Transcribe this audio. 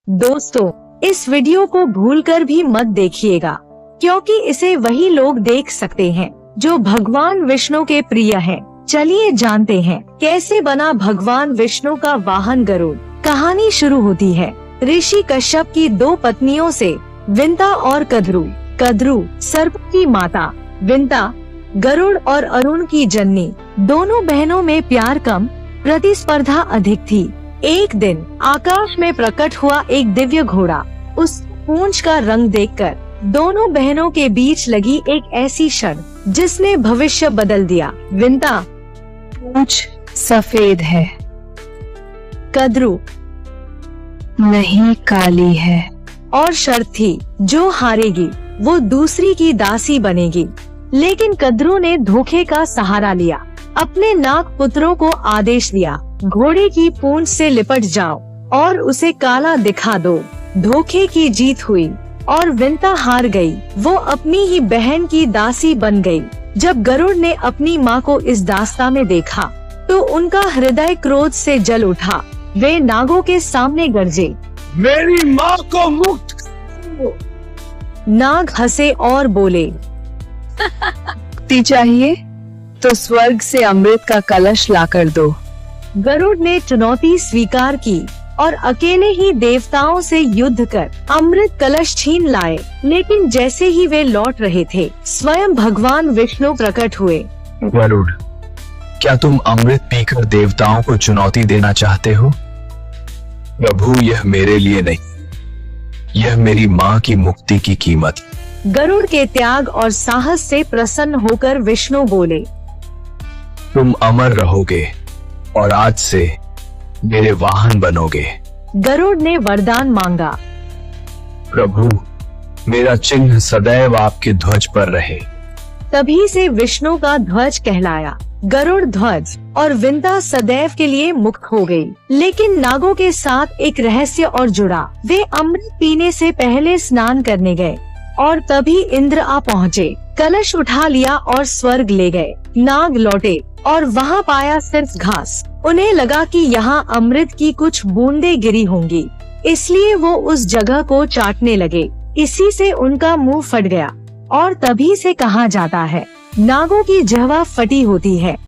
दोस्तों, इस वीडियो को भूलकर भी मत देखिएगा, क्योंकि इसे वही लोग देख सकते हैं जो भगवान विष्णु के प्रिय हैं। चलिए जानते हैं कैसे बना भगवान विष्णु का वाहन गरुड़। कहानी शुरू होती है ऋषि कश्यप की दो पत्नियों से, विंता और कद्रु। कद्रु सर्प की माता, विंता गरुड़ और अरुण की जननी। दोनों बहनों में प्यार कम, प्रतिस्पर्धा अधिक थी। एक दिन आकाश में प्रकट हुआ एक दिव्य घोड़ा। उस पूंछ का रंग देखकर दोनों बहनों के बीच लगी एक ऐसी क्षण जिसने भविष्य बदल दिया। विंता, पूंछ सफेद है। कद्रु, नहीं, काली है। और शर्त थी, जो हारेगी वो दूसरी की दासी बनेगी। लेकिन कद्रु ने धोखे का सहारा लिया। अपने नाग पुत्रों को आदेश दिया, घोड़े की पूंछ से लिपट जाओ और उसे काला दिखा दो। धोखे की जीत हुई और विंता हार गई। वो अपनी ही बहन की दासी बन गई। जब गरुड़ ने अपनी माँ को इस दास्तां में देखा तो उनका हृदय क्रोध से जल उठा। वे नागों के सामने गरजे, मेरी माँ को मुक्त करो। नाग हंसे और बोले, मुक्ति चाहिए तो स्वर्ग से अमृत का कलश लाकर दो। गरुड़ ने चुनौती स्वीकार की और अकेले ही देवताओं से युद्ध कर अमृत कलश छीन लाए। लेकिन जैसे ही वे लौट रहे थे, स्वयं भगवान विष्णु प्रकट हुए। गरुड़, क्या तुम अमृत पीकर देवताओं को चुनौती देना चाहते हो? प्रभु, यह मेरे लिए नहीं, यह मेरी माँ की मुक्ति की कीमत। गरुड़ के त्याग और साहस से प्रसन्न होकर विष्णु बोले, तुम अमर रहोगे और आज से मेरे वाहन बनोगे। गरुड़ ने वरदान मांगा, प्रभु, मेरा चिन्ह सदैव आपके ध्वज पर रहे। तभी से विष्णु का ध्वज कहलाया गरुड़ ध्वज। और विंता सदैव के लिए मुक्त हो गई। लेकिन नागों के साथ एक रहस्य और जुड़ा। वे अमृत पीने से पहले स्नान करने गए और तभी इंद्र आ पहुँचे। कलश उठा लिया और स्वर्ग ले गए। नाग लौटे और वहाँ पाया सिर्फ घास। उन्हें लगा कि यहाँ अमृत की कुछ बूंदें गिरी होंगी, इसलिए वो उस जगह को चाटने लगे। इसी से उनका मुंह फट गया और तभी से कहा जाता है, नागों की जिह्वा फटी होती है।